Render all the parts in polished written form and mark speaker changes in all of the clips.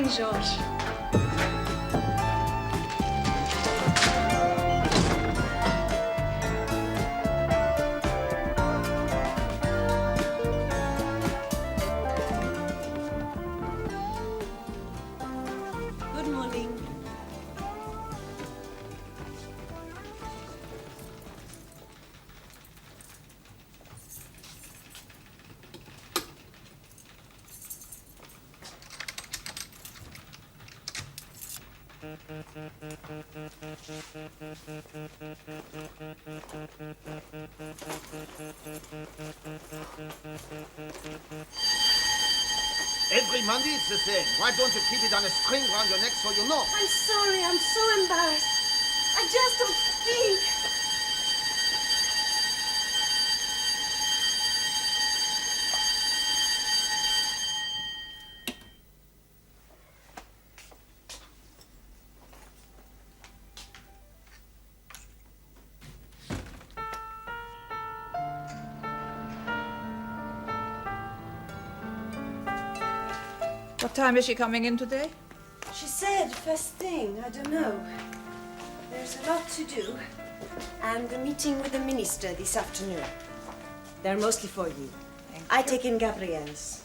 Speaker 1: morning, Georges.
Speaker 2: Good morning.
Speaker 3: Every Monday it's the same. Why don't you keep it on a string around your neck so you know?
Speaker 2: I'm sorry. I'm so embarrassed. I just don't speak.
Speaker 4: What time is she coming in today?
Speaker 2: She said first thing. I don't know. There's a lot to do. And a meeting with the minister this afternoon. They're mostly for you. I take in Gabrielle's.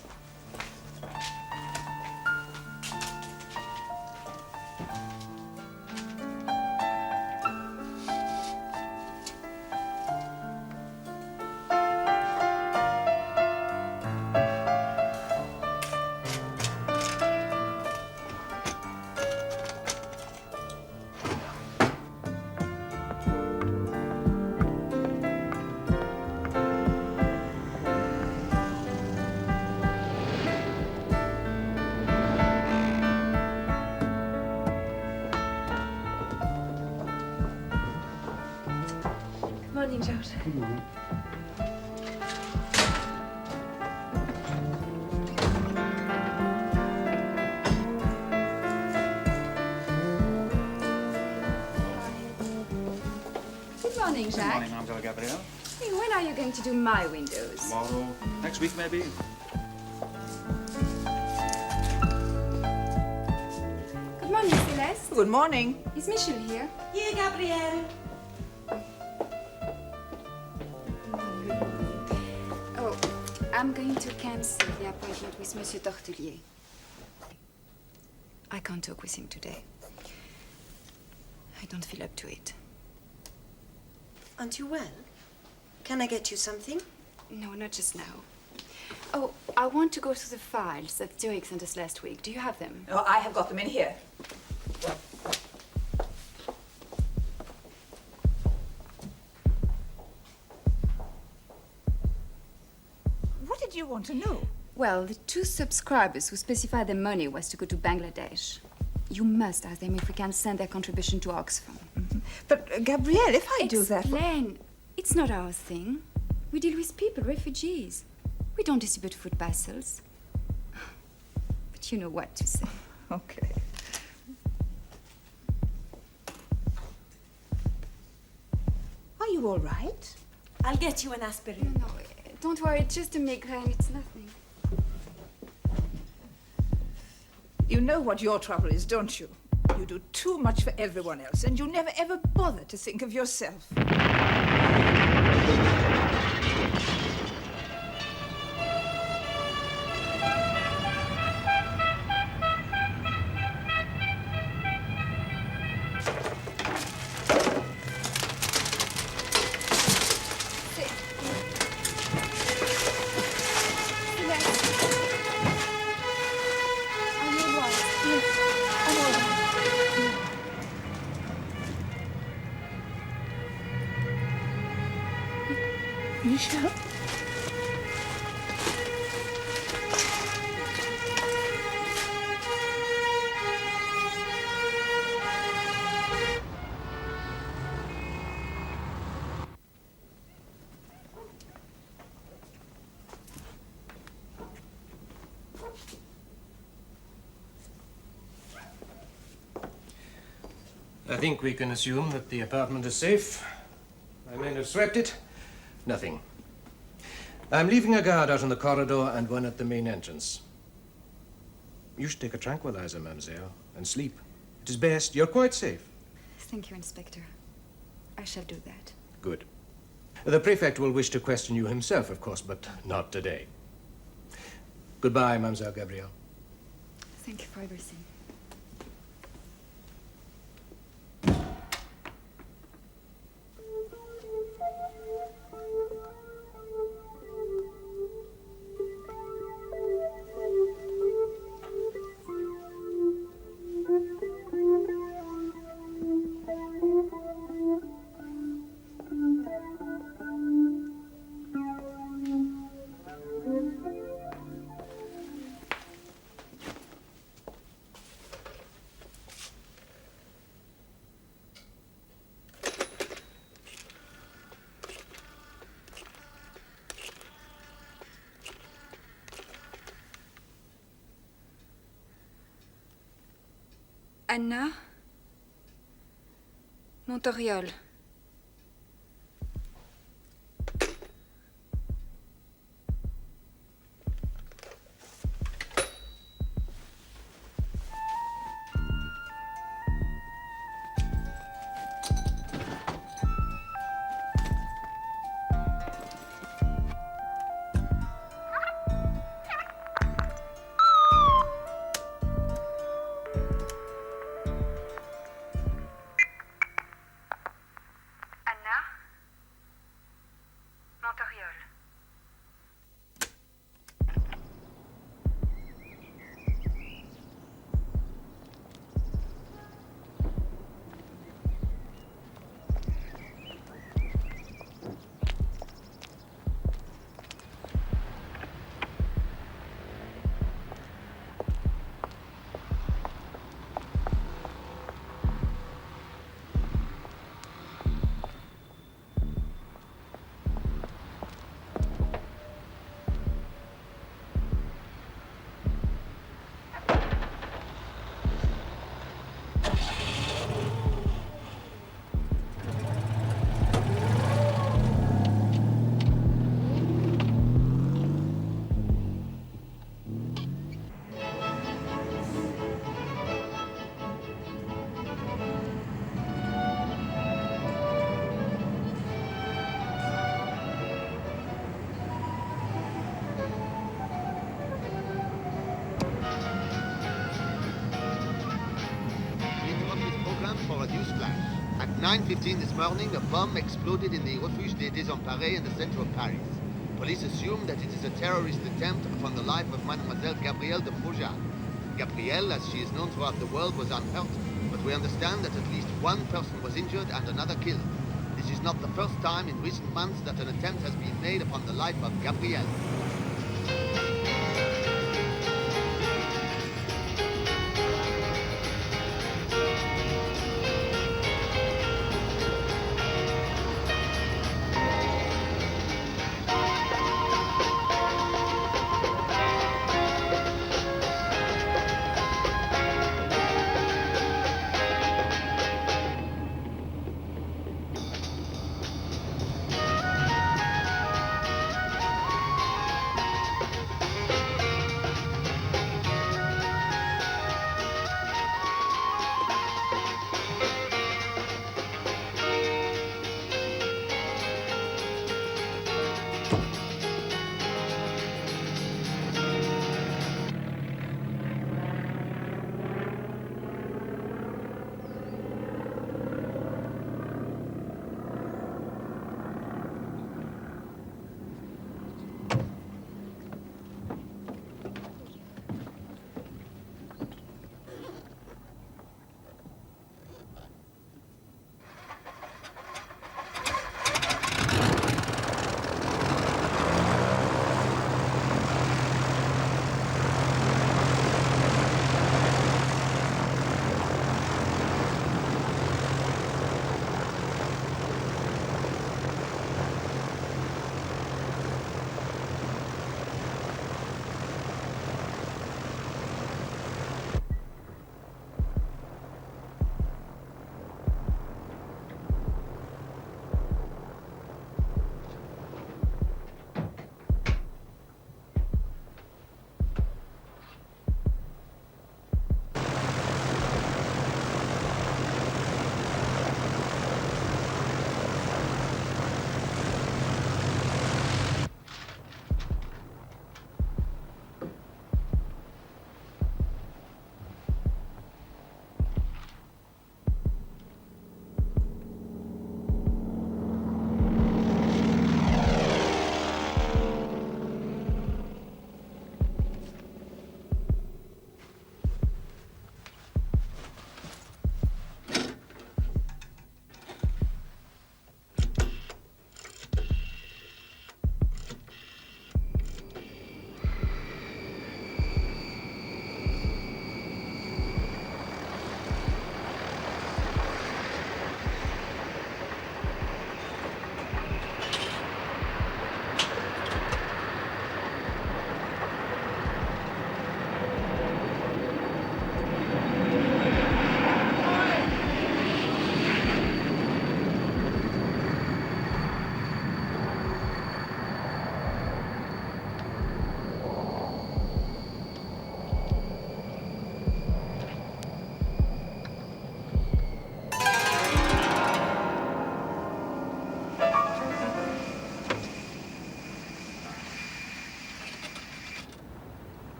Speaker 1: Morning, Georges.
Speaker 5: Good morning.
Speaker 6: Good morning,
Speaker 5: Good
Speaker 6: Jacques.
Speaker 5: morning, Mademoiselle Gabrielle.
Speaker 6: Hey, when are you going to do my windows?
Speaker 5: Tomorrow, next week maybe.
Speaker 6: Good morning, Celeste.
Speaker 4: Good morning.
Speaker 6: Is Michel here?
Speaker 2: Here, Gabrielle.
Speaker 6: Oh, I'm going to cancel the appointment with Monsieur Tortelier. I can't talk with him today. I don't feel up to it.
Speaker 2: Aren't you well? Can I get you something?
Speaker 6: No, not just now. Oh, I want to go through the files that Derek sent us last week. Do you have them?
Speaker 4: Oh, I have got them in here. What did you want to know?
Speaker 6: Well, the two subscribers who specified their money was to go to Bangladesh. You must ask them if we can send their contribution to Oxfam.
Speaker 4: But, Gabrielle, if I do that...
Speaker 6: Explain. It's not our thing. We deal with people, refugees. We don't distribute food parcels. But you know what to say.
Speaker 4: Okay. Are you all right?
Speaker 2: I'll get you an aspirin.
Speaker 6: No, don't worry. It's just a migraine. It's nothing.
Speaker 4: You know what your trouble is, don't you? You do too much for everyone else, and you never ever bother to think of yourself. Michel?
Speaker 7: I think we can assume that the apartment is safe. My men have swept it. Nothing. I'm leaving a guard out in the corridor and one at the main entrance. You should take a tranquilizer, mademoiselle, and sleep. It is best. You're quite safe.
Speaker 6: Thank you, Inspector. I shall do that.
Speaker 7: Good. The prefect will wish to question you himself, of course, but not today. Goodbye, Mademoiselle Gabrielle.
Speaker 6: Thank you for everything. Anna Montoriol.
Speaker 3: For a news flash. At 9:15 this morning, a bomb exploded in the Refuge des Désemparés in the center of Paris. Police assume that it is a terrorist attempt upon the life of Mademoiselle Gabrielle de Foujas. Gabrielle, as she is known throughout the world, was unhurt, but we understand that at least one person was injured and another killed. This is not the first time in recent months that an attempt has been made upon the life of Gabrielle.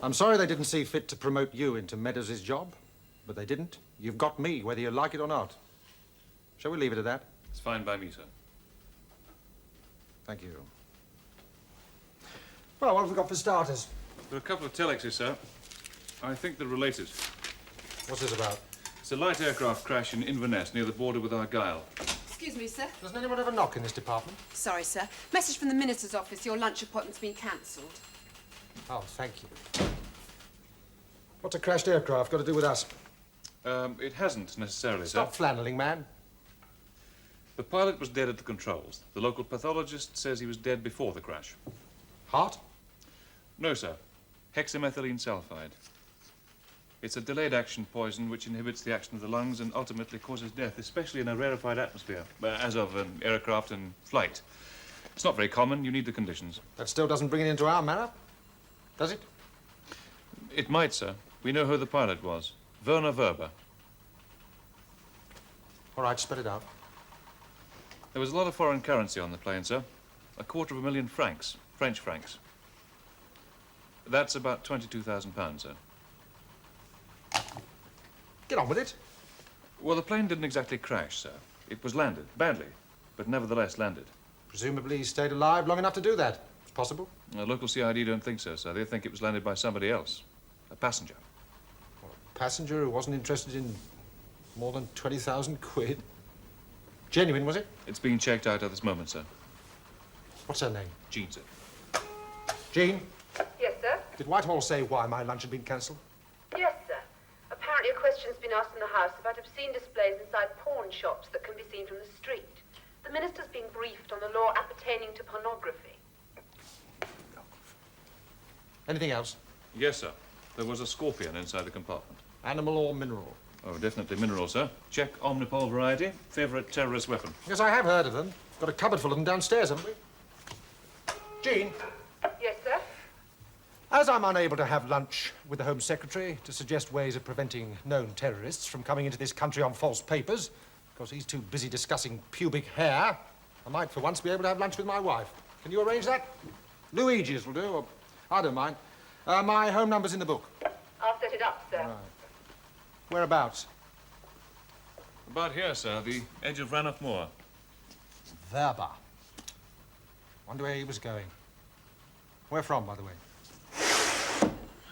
Speaker 1: I'm sorry they didn't see fit to promote you into Meadows' job, but they didn't. You've got me, whether you like it or not. Shall we leave it at that?
Speaker 5: It's fine by me, sir.
Speaker 1: Thank you. Well, what have we got for starters?
Speaker 5: There are a couple of telexes, sir. I think they're related.
Speaker 1: What's this about?
Speaker 5: It's a light aircraft crash in Inverness, near the border with Argyll.
Speaker 8: Excuse me, sir.
Speaker 1: Doesn't anyone ever knock in this department?
Speaker 8: Sorry, sir. Message from the Minister's office. Your lunch appointment's been cancelled.
Speaker 1: Oh, thank you. What's a crashed aircraft got to do with us?
Speaker 5: It hasn't necessarily,
Speaker 1: Stop
Speaker 5: sir.
Speaker 1: flanneling, man.
Speaker 5: The pilot was dead at the controls. The local pathologist says he was dead before the crash.
Speaker 1: Heart?
Speaker 5: No, sir. Hexamethylene sulfide. It's a delayed action poison which inhibits the action of the lungs and ultimately causes death, especially in a rarefied atmosphere, as of an aircraft in flight. It's not very common. You need the conditions.
Speaker 1: That still doesn't bring it into our manor, does it?
Speaker 5: It might, sir. We know who the pilot was. Werner Werber.
Speaker 1: All right, spit it out.
Speaker 5: There was a lot of foreign currency on the plane, sir. 250,000 francs, French francs. That's about £22,000, sir.
Speaker 1: Get on with it.
Speaker 5: Well, the plane didn't exactly crash, sir. It was landed, badly, but nevertheless landed.
Speaker 1: Presumably he stayed alive long enough to do that. It's possible.
Speaker 5: The local CID don't think so, sir. They think it was landed by somebody else. A passenger.
Speaker 1: A passenger who wasn't interested in more than 20,000 quid. Genuine, was it?
Speaker 5: It's being checked out at this moment, sir.
Speaker 1: What's her name?
Speaker 5: Jean, sir.
Speaker 1: Jean,
Speaker 8: Yes, sir?
Speaker 1: did Whitehall say why my lunch had been cancelled?
Speaker 8: Yes, sir. Apparently a question's been asked in the House about obscene displays inside pawn shops that can be seen from the street. The Minister's being briefed on the law appertaining to pornography.
Speaker 1: Anything else?
Speaker 5: Yes, sir. There was a scorpion inside the compartment.
Speaker 1: Animal or mineral?
Speaker 5: Oh, definitely mineral, sir. Czech omnipol variety. Favorite terrorist weapon.
Speaker 1: Yes, I have heard of them. Got a cupboard full of them downstairs, haven't we? Jean,
Speaker 8: Yes, sir?
Speaker 1: as I'm unable to have lunch with the Home Secretary to suggest ways of preventing known terrorists from coming into this country on false papers, because he's too busy discussing pubic hair, I might for once be able to have lunch with my wife. Can you arrange that? Luigi's will do, or I don't mind. My home number's in the book.
Speaker 8: I'll set it up, sir.
Speaker 1: Right. Whereabouts?
Speaker 5: About here, sir. The edge of Rannoch Moor.
Speaker 1: Werber. Wonder where he was going. Where from, by the way?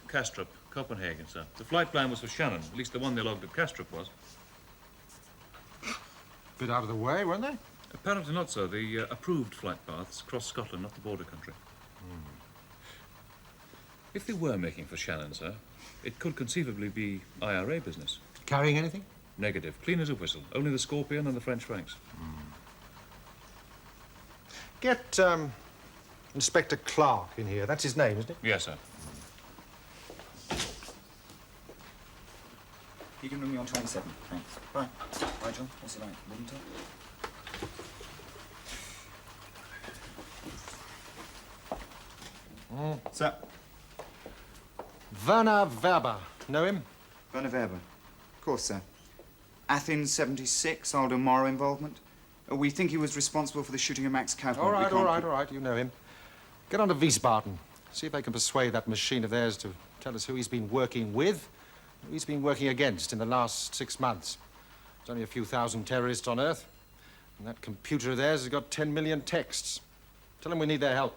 Speaker 5: Kastrup, Copenhagen, sir. The flight plan was for Shannon. At least the one they logged at Kastrup was.
Speaker 1: Bit out of the way, weren't they?
Speaker 5: Apparently not, sir. The approved flight paths cross Scotland, not the border country. If they were making for Shannon, sir, it could conceivably be IRA business.
Speaker 1: Carrying anything?
Speaker 5: Negative. Clean as a whistle. Only the Skorpion and the French francs.
Speaker 1: Get, Inspector Clark in here. That's his name, isn't it?
Speaker 5: Yes, sir.
Speaker 9: You can ring me on 27. Thanks. Bye. Bye, John. What's it like? Livingston? Sir.
Speaker 1: Werner Werber. Know him?
Speaker 9: Werner Werber. Of course, sir. Athens 76, Aldo Moro involvement. We think he was responsible for the shooting of Max Kaufman.
Speaker 1: All right. You know him. Get on to Wiesbaden. See if they can persuade that machine of theirs to tell us who he's been working with, who he's been working against in the last 6 months. There's only a few thousand terrorists on Earth, and that computer of theirs has got 10 million texts. Tell them we need their help.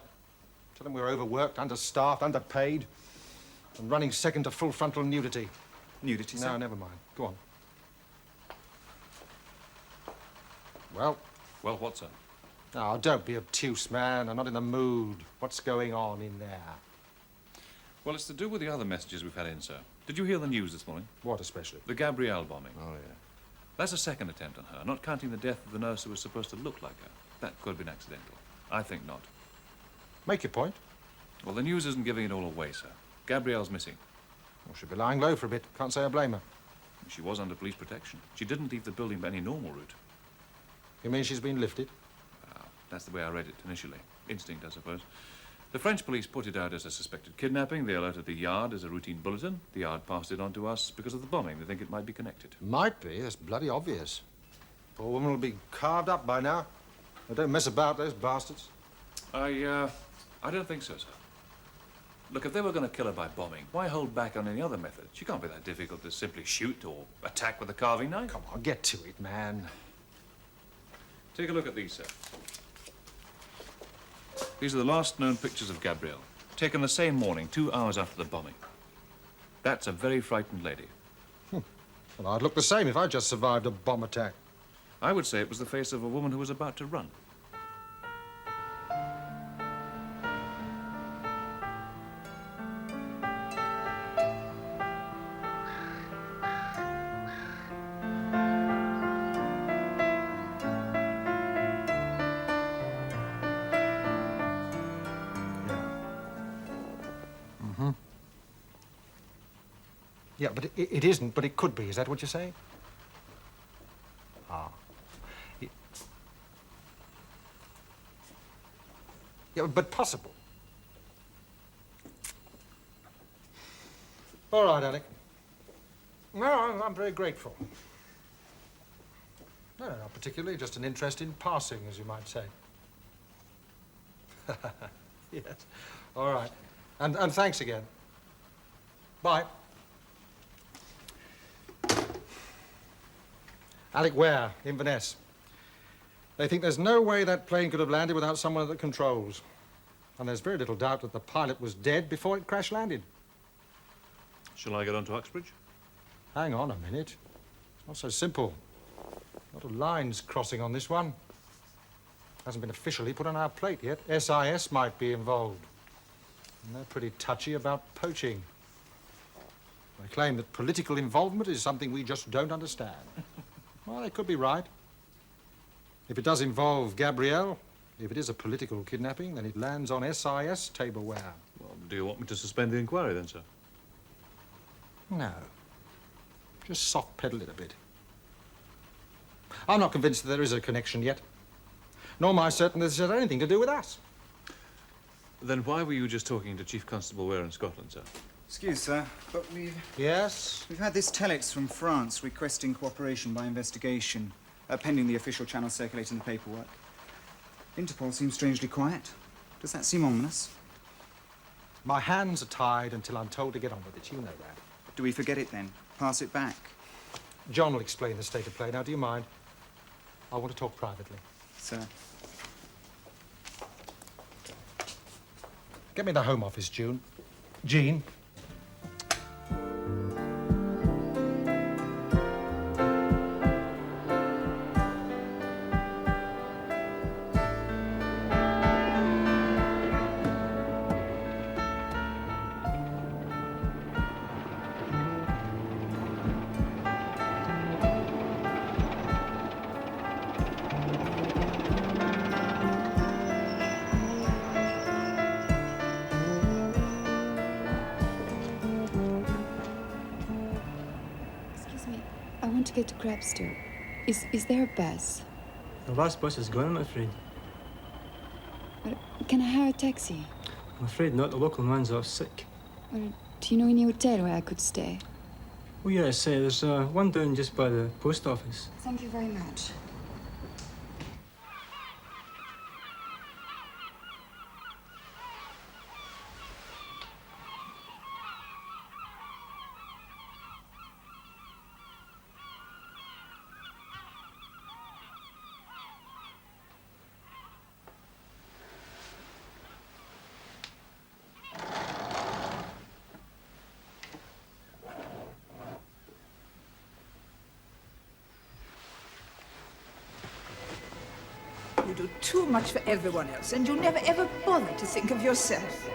Speaker 1: Tell them we're overworked, understaffed, underpaid, and running second to full frontal nudity.
Speaker 9: Nudity, sir?
Speaker 1: No, never mind. Go on. Well?
Speaker 5: Well, what, sir?
Speaker 1: Oh, don't be obtuse, man. I'm not in the mood. What's going on in there?
Speaker 5: Well, it's to do with the other messages we've had in, sir. Did you hear the news this morning?
Speaker 1: What especially?
Speaker 5: The Gabrielle bombing.
Speaker 1: Oh, yeah.
Speaker 5: That's a second attempt on her, not counting the death of the nurse who was supposed to look like her. That could have been accidental. I think not.
Speaker 1: Make your point.
Speaker 5: Well, the news isn't giving it all away, sir. Gabrielle's missing.
Speaker 1: Well, she'll be lying low for a bit. Can't say I blame her.
Speaker 5: She was under police protection. She didn't leave the building by any normal route.
Speaker 1: You mean she's been lifted?
Speaker 5: That's the way I read it initially. Instinct, I suppose. The French police put it out as a suspected kidnapping. They alerted the Yard as a routine bulletin. The Yard passed it on to us because of the bombing. They think it might be connected.
Speaker 1: Might be. That's bloody obvious. Poor woman will be carved up by now. They don't mess about, those bastards.
Speaker 5: I don't think so, sir. Look, if they were going to kill her by bombing, why hold back on any other method? She can't be that difficult to simply shoot or attack with a carving knife.
Speaker 1: Come on, get to it, man.
Speaker 5: Take a look at these, sir. These are the last known pictures of Gabrielle, taken the same morning, 2 hours after the bombing. That's a very frightened lady.
Speaker 1: Well, I'd look the same if I just survived a bomb attack.
Speaker 5: I would say it was the face of a woman who was about to run.
Speaker 1: Yeah, but it isn't, but it could be. Is that what you're saying? Ah. Yeah, but possible. All right, Alec. No, I'm very grateful. No, not particularly, just an interest in passing, as you might say. Yes. All right. And thanks again. Bye. Alec Ware, Inverness. They think there's no way that plane could have landed without someone at the controls. And there's very little doubt that the pilot was dead before it crash-landed.
Speaker 5: Shall I get on to Uxbridge?
Speaker 1: Hang on a minute. It's not so simple. A lot of lines crossing on this one. Hasn't been officially put on our plate yet. SIS might be involved. And they're pretty touchy about poaching. They claim that political involvement is something we just don't understand. Well, they could be right. If it does involve Gabrielle, if it is a political kidnapping, then it lands on SIS tableware.
Speaker 5: Well, do you want me to suspend the inquiry then, sir?
Speaker 1: No. Just soft pedal it a bit. I'm not convinced that there is a connection yet. Nor am I certain this has anything to do with us.
Speaker 5: Then why were you just talking to Chief Constable Ware in Scotland, sir?
Speaker 9: Excuse, sir, but
Speaker 1: Yes?
Speaker 9: we've had this telex from France requesting cooperation by investigation, pending the official channel circulating the paperwork. Interpol seems strangely quiet. Does that seem ominous?
Speaker 1: My hands are tied until I'm told to get on with it. You know that.
Speaker 9: Do we forget it then? Pass it back?
Speaker 1: John will explain the state of play. Now, do you mind? I want to talk privately.
Speaker 9: Sir.
Speaker 1: Get me the Home Office, Jean. Jean.
Speaker 6: I want to get to Crabstowe. Is there a bus?
Speaker 10: The last bus is gone, I'm afraid.
Speaker 6: Well, can I hire a taxi?
Speaker 10: I'm afraid not. The local man's off sick.
Speaker 6: Well, do you know any hotel where I could stay?
Speaker 10: Oh, yes, there's one down just by the post office.
Speaker 6: Thank you very much.
Speaker 4: You do too much for everyone else, and you never ever bother to think of yourself.